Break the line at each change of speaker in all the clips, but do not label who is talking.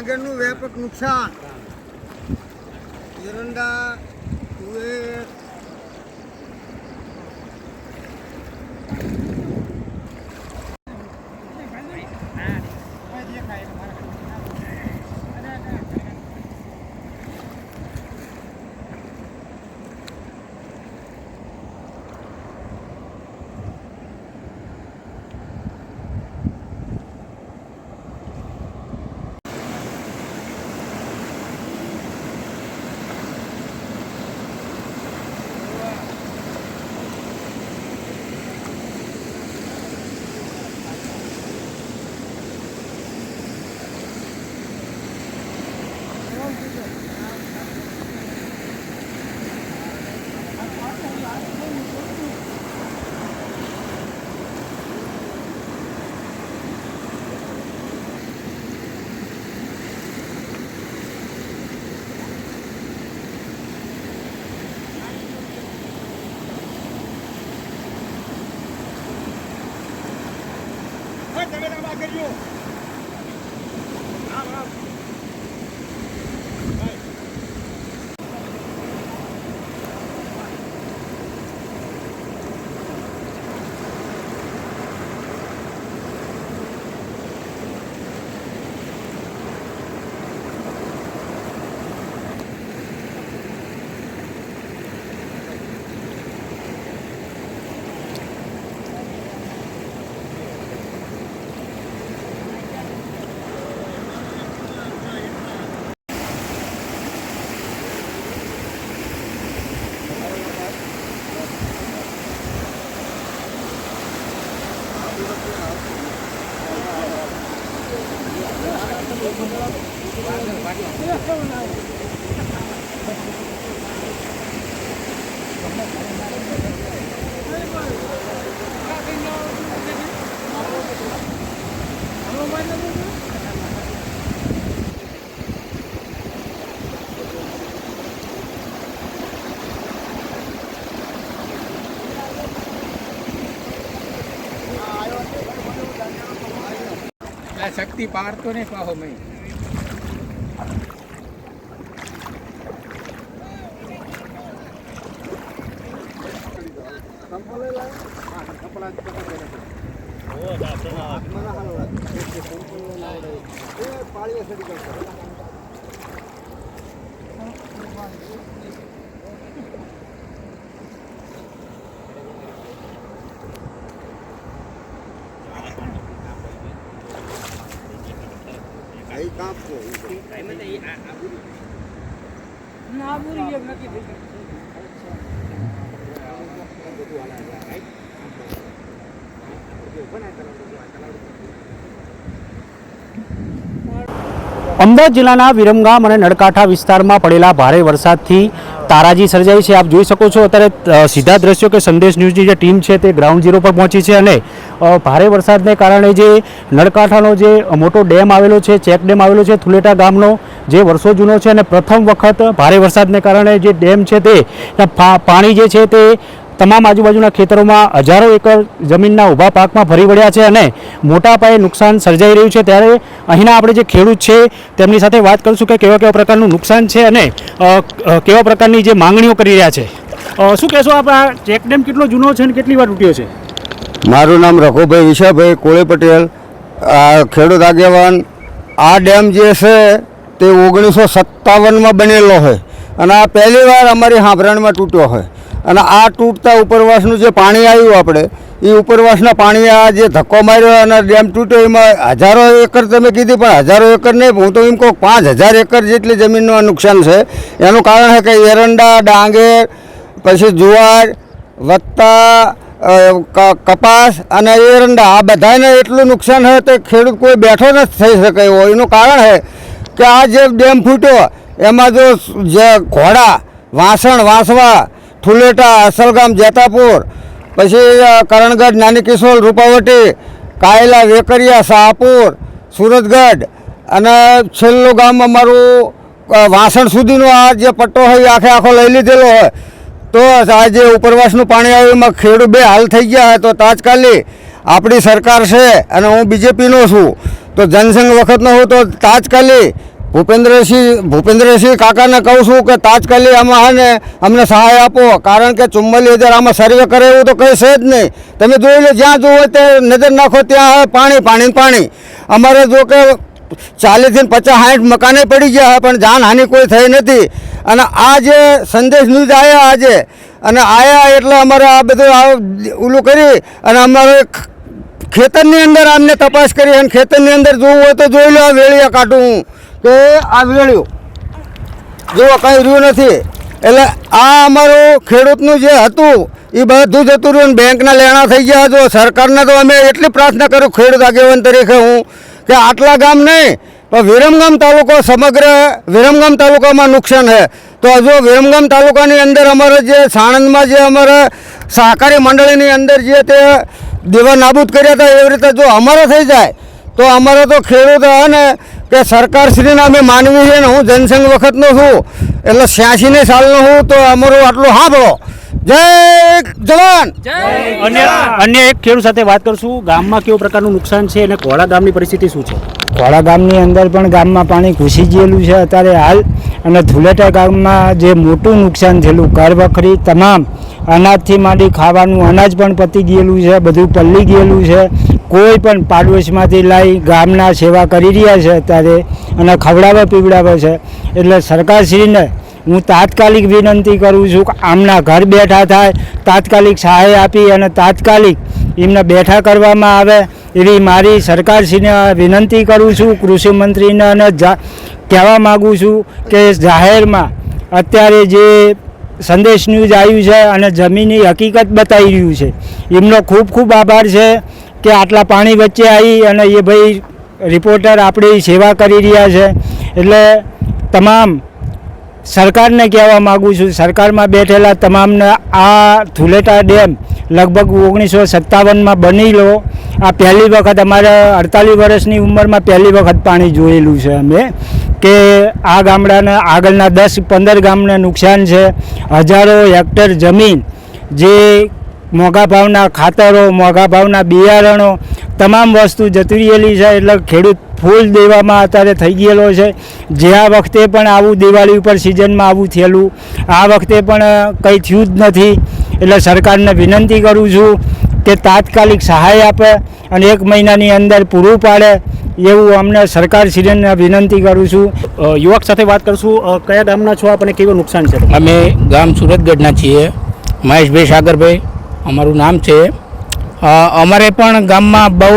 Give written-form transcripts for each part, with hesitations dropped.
ડાંગરનું વ્યાપક નુકસાન, એરંડા, તુવેર,
શક્તિ પાર તો નહીં પાહો મેં
અમદાવાદ જિલ્લાના વિરમગામ અને નળકાંઠા વિસ્તારમાં પડેલા ભારે વરસાદથી તારાજી સર્જાઈ છે। આપ જોઈ શકો છો અત્યારે સીધા દ્રશ્યો કે સંદેશ ન્યૂઝની જે ટીમ છે તે ગ્રાઉન્ડ ઝીરો પર પહોંચી છે અને ભારે વરસાદને કારણે જે નળકાંઠાનો જે મોટો ડેમ આવેલો છે, ચેક ડેમ આવેલો છે થુલેટા ગામનો, જે વર્ષો જૂનો છે અને પ્રથમ વખત ભારે વરસાદને કારણે જે ડેમ છે તે પાણી જે છે તે તમામ આજુબાજુના ખેતરોમાં હજારો એકર જમીનના ઊભા પાકમાં ફરી વળ્યા છે અને મોટા પાયે નુકસાન સર્જાઈ રહ્યું છે। ત્યારે અહીંના આપણે જે ખેડૂત છે તેમની સાથે વાત કરીશું કે કેવા પ્રકારનું નુકસાન છે અને કેવા પ્રકારની જે માંગણીઓ કરી રહ્યા છે। શું કહેશો આપ, આ ચેક ડેમ કેટલો જૂનો છે અને કેટલી વાર તૂટ્યો છે?
મારું નામ રઘુભાઈ વિશાભાઈ કોળી પટેલ, ખેડૂત આગેવાન। આ ડેમ જે છે તે 1957માં બનેલો હોય અને આ પહેલી વાર અમારી હાંભરણમાં તૂટ્યો હોય અને આ તૂટતા ઉપરવાસનું જે પાણી આવ્યું આપણે એ ઉપરવાસના પાણી આ જે ધક્કો માર્યો અને ડેમ તૂટ્યો એમાં હજારો એકર તમે કીધી પણ હજારો એકર નહીં, હું તો એમ કહું 5000 એકર જેટલી જમીનનું નુકસાન છે। એનું કારણ છે કે એરંડા, ડાંગર, પછી જુવાર વત્તા કપાસ અને એરંડા આ બધાને એટલું નુકસાન હોય તો ખેડૂત કોઈ બેઠો નથી થઈ શકે એવો। એનું કારણ છે કે આ જે ડેમ ફૂટ્યો એમાં જો જે ઘોડા, વાસણ, વાંસવા, થુલેટા, અસલગામ, જેતાપુર, પછી કરણગઢ, નાની કિશોલ, રૂપાવટી, કાયલા, વેકરિયા, શાહપુર, સુરતગઢ અને છેલ્લું ગામ અમારું વાસણ સુધીનો આ જે પટ્ટો હોય એ આખો લઈ લીધેલો હોય તો આ જે ઉપરવાસનું પાણી આવ્યું એમાં ખેડૂત બે હાલ થઈ ગયા હોય તો તાત્કાલિક આપણી સરકાર છે અને હું બીજેપીનો છું તો જનસંઘ વખતનો હું તો તાત્કાલિક ભૂપેન્દ્રસિંહ કાકાને કહું છું કે તાત્કાલિક આમાં હે ને અમને સહાય આપો, કારણ કે 44,000 આમાં સર્વે કરે એવું તો કંઈ છે જ નહીં. તમે જોઈ લો, જ્યાં જોવો તે નજર નાખો ત્યાં પાણી પાણી પાણી. અમારે જો કે 40 થી 50 60 મકાને પડી ગયા પણ જાનહાનિ કોઈ થઈ નથી. અને આ જે સંદેશ ન્યૂઝ આવ્યા આજે અને આવ્યા એટલે અમારે આ બધું ઓલું કરી અને અમારે ખેતરની અંદર આમને તપાસ કરી અને ખેતરની અંદર જોવું હોય તો જોઈ લો. આ વેળિયા કાઢું હું કે આ વેળ્યું જો કંઈ રહ્યું નથી. એટલે આ અમારું ખેડૂતનું જે હતું એ બધું જતું રહ્યું. બેંકના લેણા થઈ ગયા. જો સરકારને તો અમે એટલી પ્રાર્થના કરું ખેડૂત આગેવાન તરીકે હું કે આટલા ગામ નહીં પણ વિરમગામ તાલુકો સમગ્ર વિરમગામ તાલુકામાં નુકસાન છે. તો જો વિરમગામ તાલુકાની અંદર અમારે જે સાણંદમાં જે અમારે સહકારી મંડળીની અંદર જે તે દેવા નાબૂદ કર્યા હતા એવી રીતે જો અમારે થઈ જાય તો અમારે તો ખેડૂત હે ને કે સરકારશ્રીને અમે માનવી છે ને હું જનસંઘ વખતનો છું એટલે 86 સાલનો હું તો અમારું આટલું સાંભળો. જય જવાન.
અન્ય એક ખેડૂત સાથે વાત કરશું. ગામમાં કેવું પ્રકારનું નુકસાન છે અને કોળા ગામની પરિસ્થિતિ શું છે?
કોળા ગામની અંદર પણ ગામમાં પાણી ઘૂસી ગયેલું છે અત્યારે હાલ. અને ધુલેટા ગામમાં જે મોટું નુકસાન થયેલું, ઘર વખરી તમામ અનાજથી માંડી ખાવાનું અનાજ પણ પતી ગયેલું છે, બધું પલ્લી ગયેલું છે. કોઈ પણ પાડોશમાંથી લાવી ગામના સેવા કરી રહ્યા છે અત્યારે અને ખવડાવે પીવડાવે છે. એટલે સરકારશ્રીને હું તાત્કાલિક વિનંતી કરું છું કે આમના ઘર બેઠા થાય, તાત્કાલિક સહાય આપી અને તાત્કાલિક એમને બેઠા કરવામાં આવે એવી મારી સરકારશ્રીને વિનંતી કરું છું. કૃષિ મંત્રીને અને કહેવા માગું છું કે જાહેરમાં અત્યારે જે સંદેશ ન્યૂઝ આવ્યું છે અને જમીનની હકીકત બતાવી રહ્યું છે, એમનો ખૂબ ખૂબ આભાર છે કે આટલા પાણી વચ્ચે આવી અને એ ભાઈ રિપોર્ટર આપણી સેવા કરી રહ્યા છે. એટલે તમામ સરકારને કહેવા માગું છું, સરકારમાં બેઠેલા તમામને આ ધુલેટા ડેમ લગભગ 1957માં બનેલો. આ પહેલી વખત અમારા 48 વર્ષની ઉંમરમાં પહેલી વખત પાણી જોયેલું છે અમે કે આ ગામડાના આગળના 10-15 ગામને નુકસાન છે. હજારો હેક્ટર જમીન જે મોંઘા ભાવના ખાતરો, મોંઘા ભાવના બિયારણો, તમામ વસ્તુ જતી રહેલી છે. એટલે ખેડૂત ફૂલ દેવામાં અત્યારે થઈ ગયેલો છે. જે આ વખતે પણ આવું દિવાળી ઉપર સિઝનમાં આવું થયેલું, આ વખતે પણ કંઈ થયું જ નથી. એટલે સરકારને વિનંતી કરું છું કે તાત્કાલિક સહાય આપે અને 1 મહિનાની અંદર પૂરું પાડે એવું અમને સરકારશ્રીને વિનંતી કરું છું.
યુવક સાથે વાત કરશું. કયા ગામના છો આપ અને કેવું નુકસાન છે?
અમે ગામ સુરતગઢના છીએ. મહેશભાઈ સાગરભાઈ અમારું નામ છે. અમારે પણ ગામમાં બહુ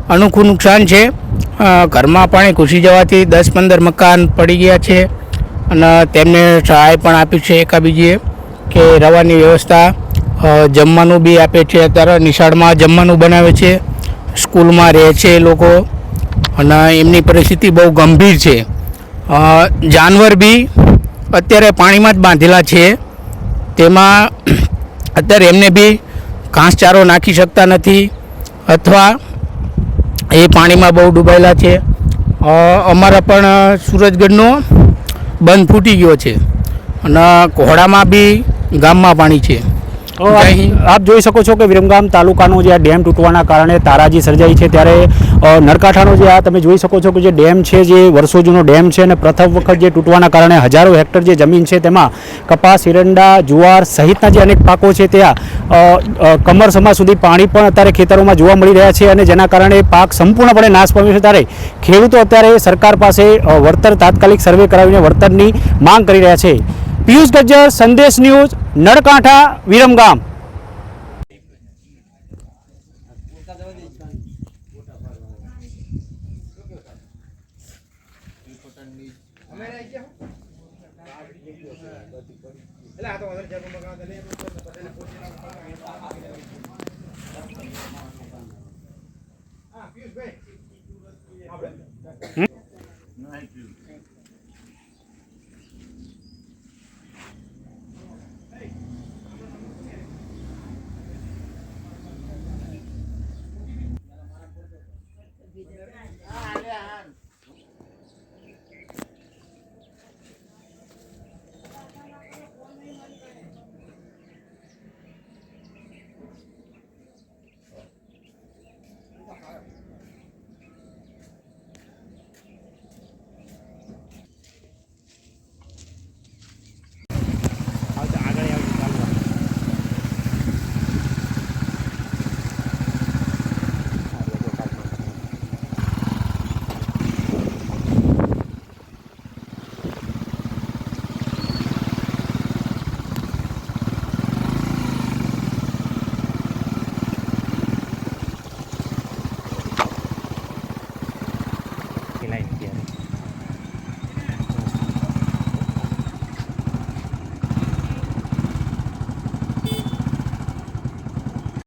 અનોખું નુકસાન છે. ઘરમાં પાણી ઘૂસી જવાથી 10-15 મકાન પડી ગયા છે અને તેમને સહાય પણ આપી છે એકાબીજીએ કે રહેવાની વ્યવસ્થા, જમવાનું બી આપે છે. અત્યારે નિશાળમાં જમવાનું બનાવે છે, સ્કૂલમાં રહે છે એ લોકો અને એમની પરિસ્થિતિ બહુ ગંભીર છે. જાનવર બી અત્યારે પાણીમાં જ બાંધેલા છે. તેમાં અત્યારે એમને બી ઘાસચારો નાખી શકતા નથી અથવા એ પાણીમાં બહુ ડૂબાયેલા છે. અમારા પણ સુરજગઢનો બંધ ફૂટી ગયો છે અને કોહડામાં બી ગામમાં પાણી છે.
આપ જોઈ શકો છો કે વિરમગામ તાલુકાનો જે આ ડેમ તૂટવાના કારણે તારાજી સર્જાઈ છે. ત્યારે નરકાંઠાનો જે આ તમે જોઈ શકો છો કે જે ડેમ છે, જે વર્ષો જૂનો ડેમ છે અને પ્રથમ વખત જે તૂટવાના કારણે હજારો હેક્ટર જે જમીન છે તેમાં કપાસ, એરંડા, જુવાર સહિતના જે અનેક પાકો છે ત્યાં કમરસમા સુધી પાણી પણ અત્યારે ખેતરોમાં જોવા મળી રહ્યા છે અને જેના કારણે પાક સંપૂર્ણપણે નાશ પામ્યો છે. ત્યારે ખેડૂતો અત્યારે સરકાર પાસે વળતર તાત્કાલિક સર્વે કરાવીને વળતરની માંગ કરી રહ્યા છે. પિયુષ ગજ્જર, સંદેશ ન્યૂઝ, નળકાંઠા, વિરમગામ.